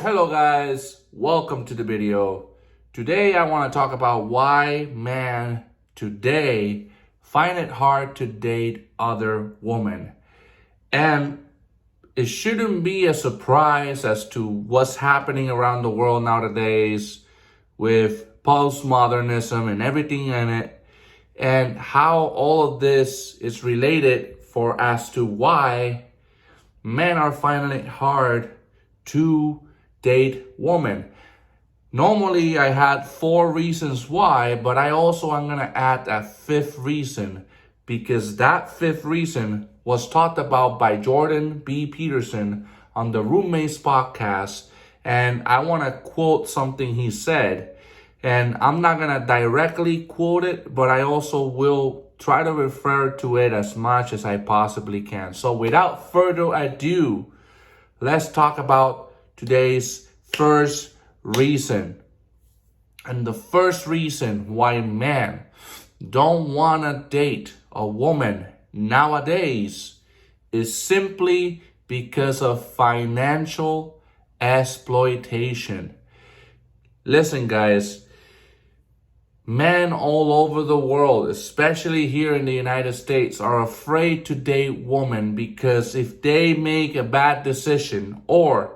Hello guys, welcome to the video. Today I want to talk about why men today find it hard to date other women. And it shouldn't be a surprise as to what's happening around the world nowadays with postmodernism and everything in it, and how all of this is related for as to why men are finding it hard to date women. Normally I had 4 reasons why, but I also am going to add a 5th reason, because that 5th reason was talked about by Jordan B. Peterson on the Roommates podcast, and I want to quote something he said. And I'm not going to directly quote it, but I also will try to refer to it as much as I possibly can. So without further ado, let's talk about today's first reason. And the first reason why men don't want to date a woman nowadays is simply because of financial exploitation. Listen, guys, men all over the world, especially here in the United States, are afraid to date women because if they make a bad decision or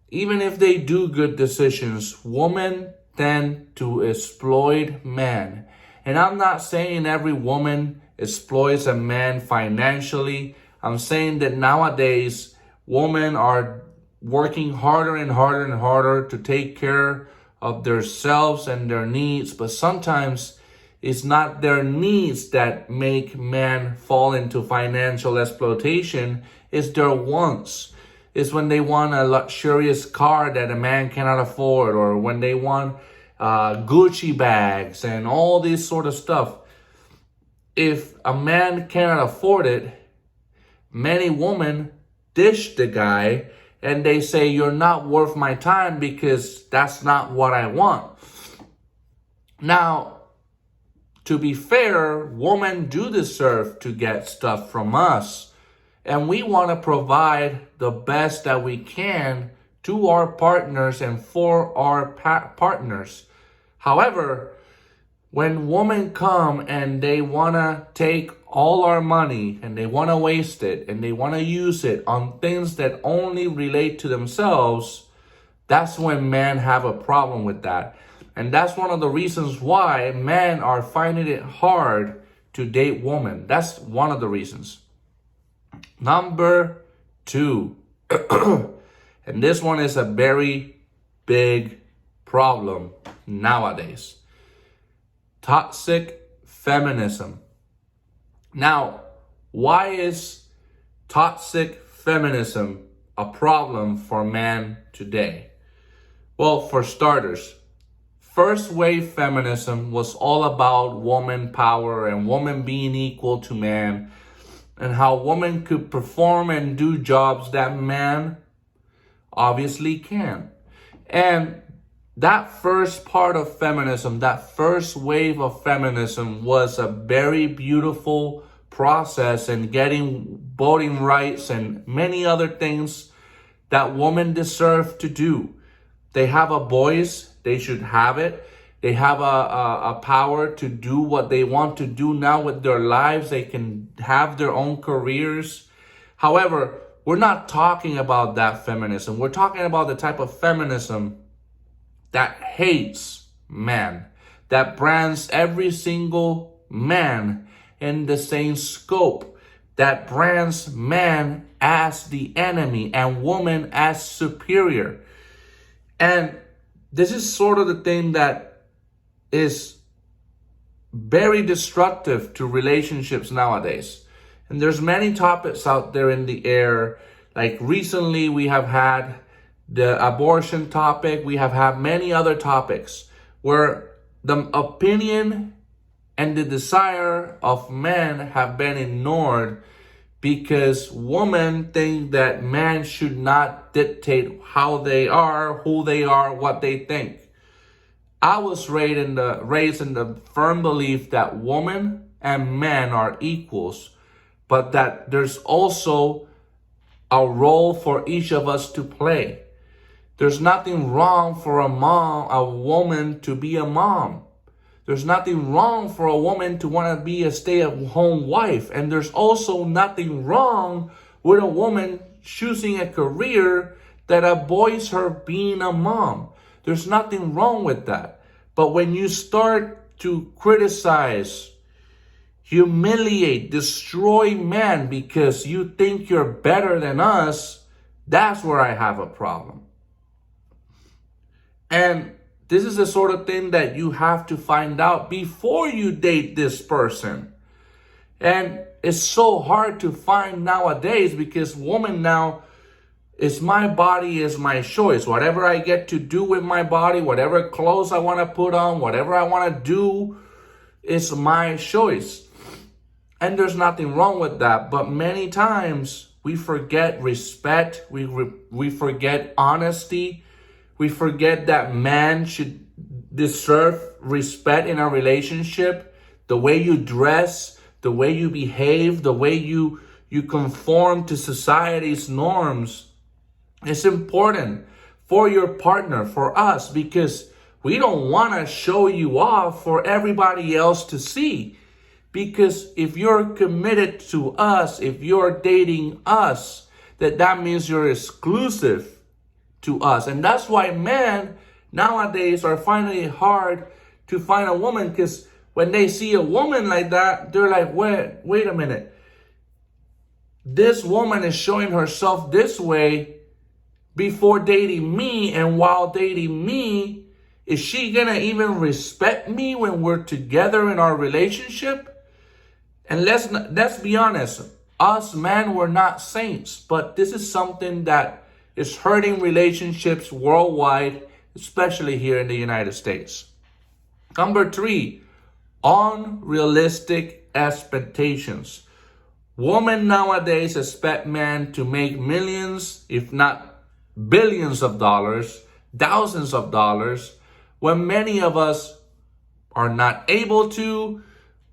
even if they do good decisions, women tend to exploit men. And I'm not saying every woman exploits a man financially. I'm saying that nowadays women are working harder and harder and harder to take care of themselves and their needs, but sometimes it's not their needs that make men fall into financial exploitation, it's their wants. It's when they want a luxurious car that a man cannot afford, or when they want Gucci bags and all this sort of stuff. If a man cannot afford it, many women dish the guy and they say, "You're not worth my time because that's not what I want." Now, to be fair, women do deserve to get stuff from us. And we want to provide the best that we can to our partners and for our partners. However, when women come and they want to take all our money and they want to waste it and they want to use it on things that only relate to themselves, that's when men have a problem with that. And that's one of the reasons why men are finding it hard to date women. That's one of the reasons. Number 2, and this one is a very big problem nowadays: toxic feminism. Now, why is toxic feminism a problem for men today? Well, for starters, first wave feminism was all about woman power and woman being equal to man, and how women could perform and do jobs that men obviously can. And that first part of feminism, that first wave of feminism, was a very beautiful process in getting voting rights and many other things that women deserve to do. They have a voice, they should have it. They have a power to do what they want to do now with their lives. They can have their own careers. However, we're not talking about that feminism. We're talking about the type of feminism that hates men, that brands every single man in the same scope, that brands man as the enemy and woman as superior. And this is sort of the thing that is very destructive to relationships nowadays. And there's many topics out there in the air. Like recently we have had the abortion topic. We have had many other topics where the opinion and the desire of men have been ignored because women think that men should not dictate how they are, who they are, what they think. I was raised in the firm belief that women and men are equals, but that there's also a role for each of us to play. There's nothing wrong for a woman to be a mom. There's nothing wrong for a woman to want to be a stay-at-home wife. And there's also nothing wrong with a woman choosing a career that avoids her being a mom. There's nothing wrong with that. But when you start to criticize, humiliate, destroy men because you think you're better than us, that's where I have a problem. And this is the sort of thing that you have to find out before you date this person. And it's so hard to find nowadays because woman now is my body, is my choice. Whatever I get to do with my body, whatever clothes I want to put on, whatever I want to do, is my choice. And there's nothing wrong with that. But many times we forget respect. We forget honesty. We forget that man should deserve respect in a relationship. The way you dress, the way you behave, the way you conform to society's norms is important for your partner, for us, because we don't want to show you off for everybody else to see. Because if you're committed to us, if you're dating us, that means you're exclusive to us. And that's why men nowadays are finding it hard to find a woman, because when they see a woman like that, they're like, wait a minute. This woman is showing herself this way before dating me, and while dating me, is she gonna even respect me when we're together in our relationship? And let's be honest, us men, we're not saints, but this is something that is hurting relationships worldwide, especially here in the United States. Number 3, unrealistic expectations. Women nowadays expect men to make millions, if not billions of dollars, thousands of dollars, when many of us are not able to.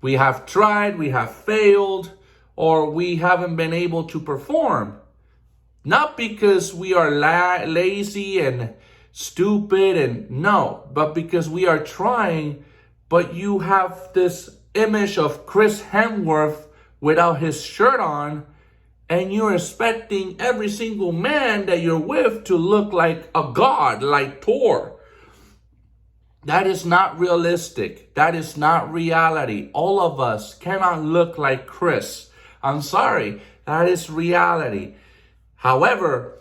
We have tried, we have failed, or we haven't been able to perform. Not because we are lazy and stupid and no, but because we are trying, but you have this image of Chris Hemsworth without his shirt on, and you're expecting every single man that you're with to look like a god, like Thor. That is not realistic. That is not reality. All of us cannot look like Chris. I'm sorry. That is reality. However,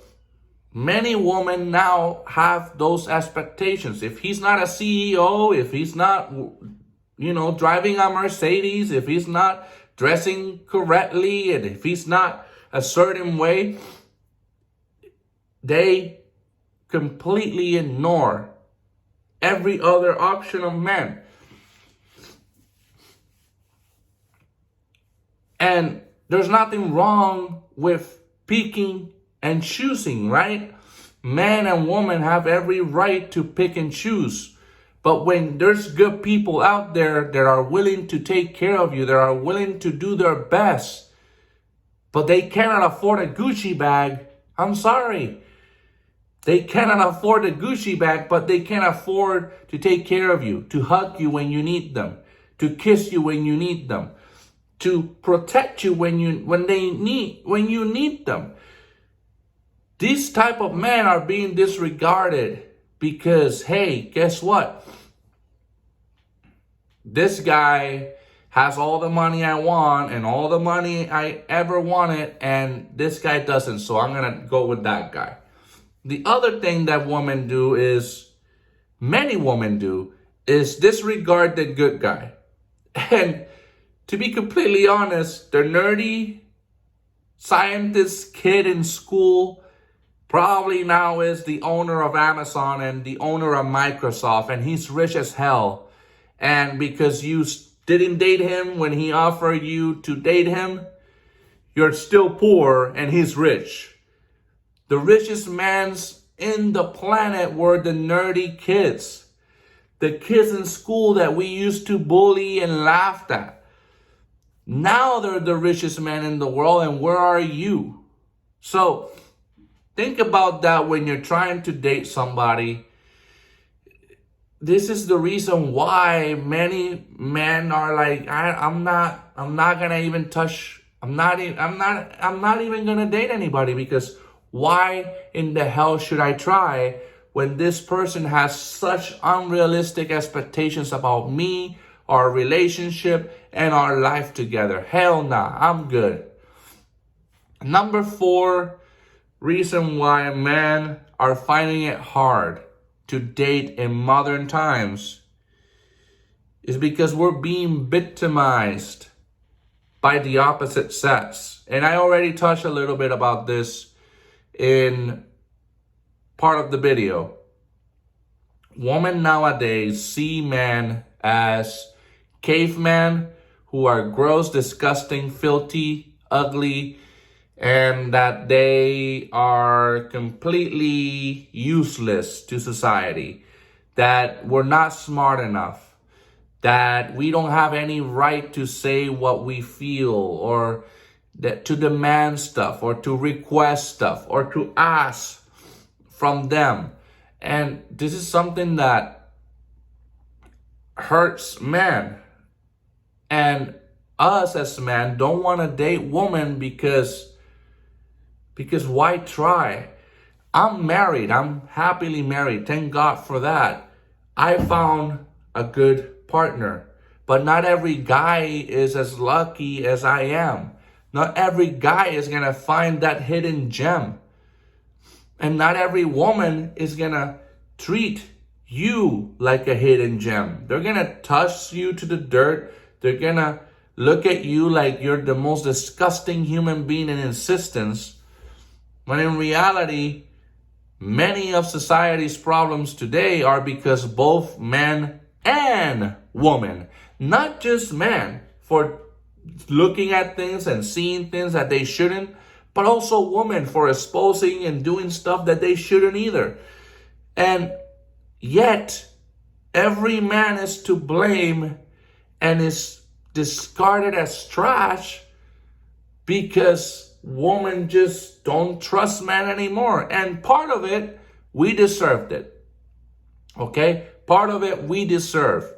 many women now have those expectations. If he's not a CEO, if he's not, driving a Mercedes, if he's not dressing correctly, and if he's not a certain way, they completely ignore every other option of men. And there's nothing wrong with picking and choosing, right? Man and woman have every right to pick and choose. But when there's good people out there that are willing to take care of you, that are willing to do their best, but they cannot afford a Gucci bag, I'm sorry. They cannot afford a Gucci bag, but they can afford to take care of you, to hug you when you need them, to kiss you when you need them, to protect you when you need them. These type of men are being disregarded because, hey, guess what? This guy has all the money I want and all the money I ever wanted, and this guy doesn't, so I'm gonna go with that guy. The other thing that many women do, is disregard the good guy. And to be completely honest, the nerdy scientist kid in school probably now is the owner of Amazon and the owner of Microsoft, and he's rich as hell. And because you didn't date him when he offered you to date him, you're still poor and he's rich. The richest mans in the planet were the nerdy kids. The kids in school that we used to bully and laugh at. Now they're the richest men in the world, and where are you? So think about that when you're trying to date somebody. This is the reason why many men are like, I'm not gonna even touch. I'm not even gonna date anybody, because why in the hell should I try when this person has such unrealistic expectations about me, our relationship, and our life together? Hell nah, I'm good. Number 4 reason why men are finding it hard to date in modern times is because we're being victimized by the opposite sex. And I already touched a little bit about this in part of the video. Women nowadays see men as cavemen who are gross, disgusting, filthy, ugly, and that they are completely useless to society, that we're not smart enough, that we don't have any right to say what we feel, or that to demand stuff, or to request stuff, or to ask from them. And this is something that hurts men. And us as men don't want to date women because why try? I'm married. I'm happily married. Thank God for that. I found a good partner. But not every guy is as lucky as I am. Not every guy is going to find that hidden gem. And not every woman is going to treat you like a hidden gem. They're going to toss you to the dirt. They're going to look at you like you're the most disgusting human being in existence. When in reality, many of society's problems today are because both men and women, not just men, for looking at things and seeing things that they shouldn't, but also women for exposing and doing stuff that they shouldn't either. And yet, every man is to blame and is discarded as trash because women just don't trust men anymore. And part of it, we deserved it. Okay? Part of it, we deserve.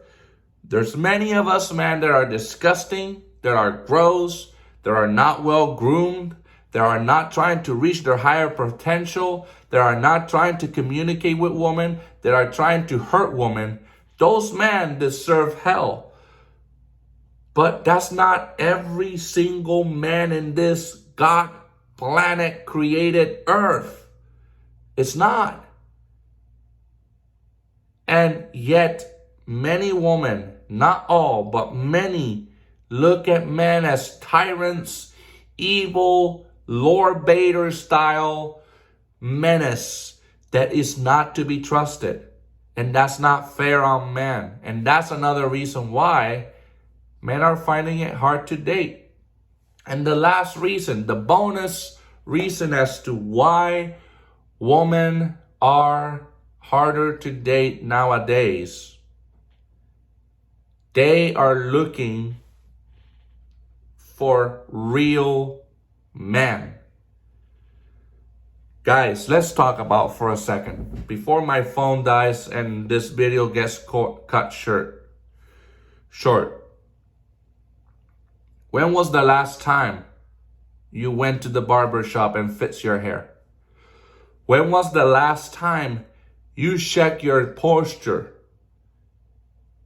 There's many of us, man, that are disgusting, that are gross, that are not well groomed, that are not trying to reach their higher potential, that are not trying to communicate with women, that are trying to hurt women. Those men deserve hell. But that's not every single man in this God planet created earth. It's not. And yet many women, not all, but many, look at men as tyrants, evil, Lord Vader style menace that is not to be trusted. And that's not fair on men. And that's another reason why men are finding it hard to date. And the last reason, the bonus reason as to why women are harder to date nowadays, they are looking for real men. Guys, let's talk about for a second, before my phone dies and this video gets cut short. When was the last time you went to the barber shop and fixed your hair? When was the last time you checked your posture?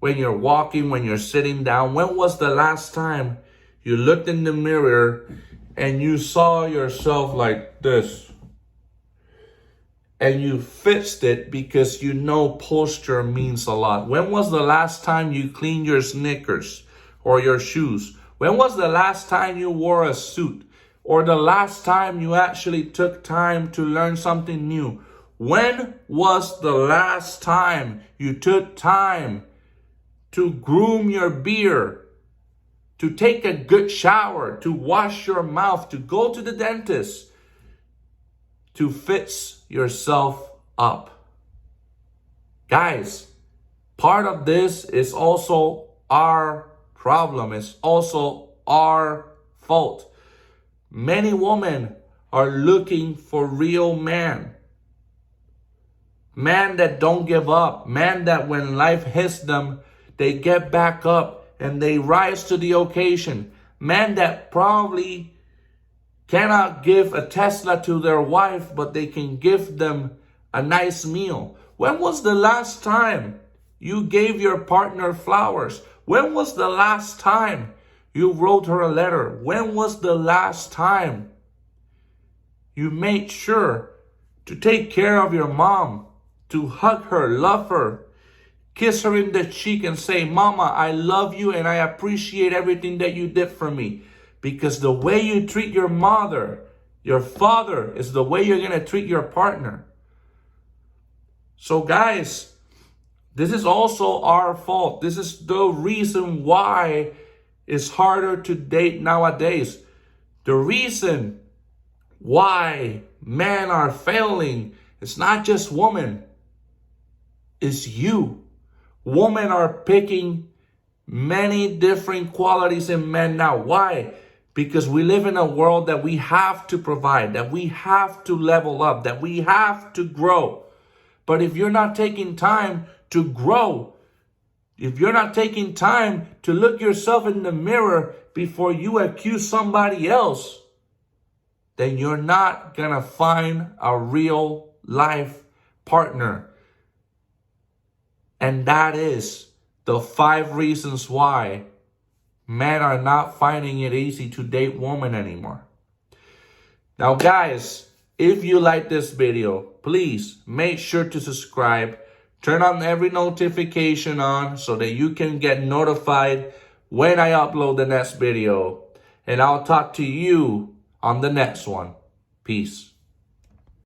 When you're walking, when you're sitting down, when was the last time you looked in the mirror and you saw yourself like this? And you fixed it because you know posture means a lot. When was the last time you cleaned your sneakers or your shoes? When was the last time you wore a suit? Or the last time you actually took time to learn something new? When was the last time you took time to groom your beard, to take a good shower, to wash your mouth, to go to the dentist, to fix yourself up? Guys, part of this is also our problem. It's also our fault. Many women are looking for real men. Men that don't give up. Men that when life hits them, they get back up and they rise to the occasion. Men that probably cannot give a Tesla to their wife, but they can give them a nice meal. When was the last time you gave your partner flowers? When was the last time you wrote her a letter? When was the last time you made sure to take care of your mom, to hug her, love her, kiss her in the cheek and say, Mama, I love you and I appreciate everything that you did for me? Because the way you treat your mother, your father, is the way you're going to treat your partner. So guys, this is also our fault. This is the reason why it's harder to date nowadays. The reason why men are failing, it's not just women, it's you. Women are picking many different qualities in men now. Why? Because we live in a world that we have to provide, that we have to level up, that we have to grow. But if you're not taking time to grow, if you're not taking time to look yourself in the mirror before you accuse somebody else, then you're not going to find a real life partner. And that is the 5 reasons why men are not finding it easy to date women anymore. Now, guys, if you like this video, please make sure to subscribe. Turn on every notification on so that you can get notified when I upload the next video. And I'll talk to you on the next one. Peace.